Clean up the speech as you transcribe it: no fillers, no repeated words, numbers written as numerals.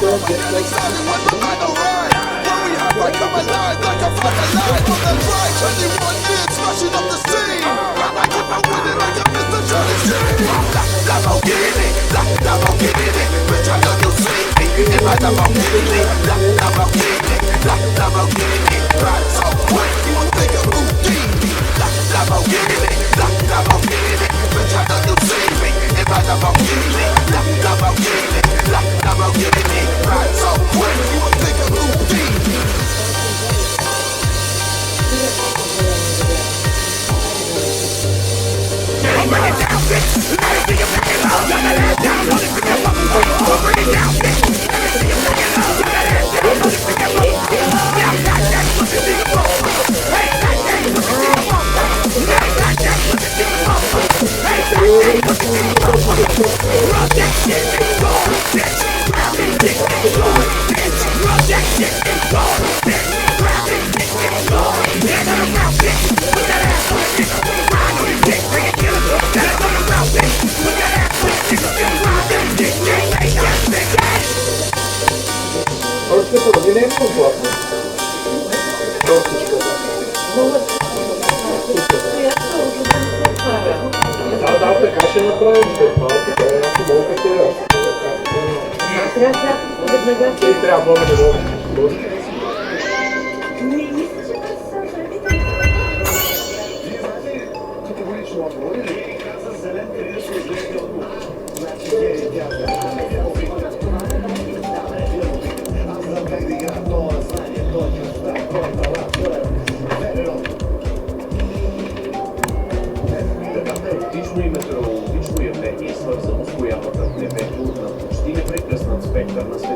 Excited when the final ride. When we have to come alive like a fucking line. On the right, 21 years smashing up the scene. And I keep on winning like a Mr. Charlie Sheen. Lamborghini, Lamborghini. Bitch, I know you see me. In my Lamborghini, Lamborghini, Lamborghini. Ride so quick, you would think of Houdini. Lamborghini, Lamborghini. Bitch, I know you see me. In my Lamborghini, Lamborghini, Lamborghini. Ride so quick, you would think of Houdini. Bring it down, bitch. Let me see you bring it up. Let me down. Let me bring it up. Bring it down, bitch. Let me see you bring it up. Let me down. Let me bring it up. Yeah, that's what you think about. Hey, that's what you think about. Hey, that's what you think about. Hey, that's what you think about. Rub that shit and go, bitch. Grab it, dick and go, bitch. Rub that shit and go, bitch. Grab it, dick and go. Get it around, bitch. Put that ass on the nigga. Ride on his dick, bring it, kill him. Get it on the ground, bitch. Put that ass on the nigga. Ride that dick, dick, dick, dick, dick. Просто половина платно. Да, така ще направим след малко, това е някакво много пътя. И трябва да може. Метеорологично явление, свързано с появата в небето на почти непрекъснат спектър на светлина.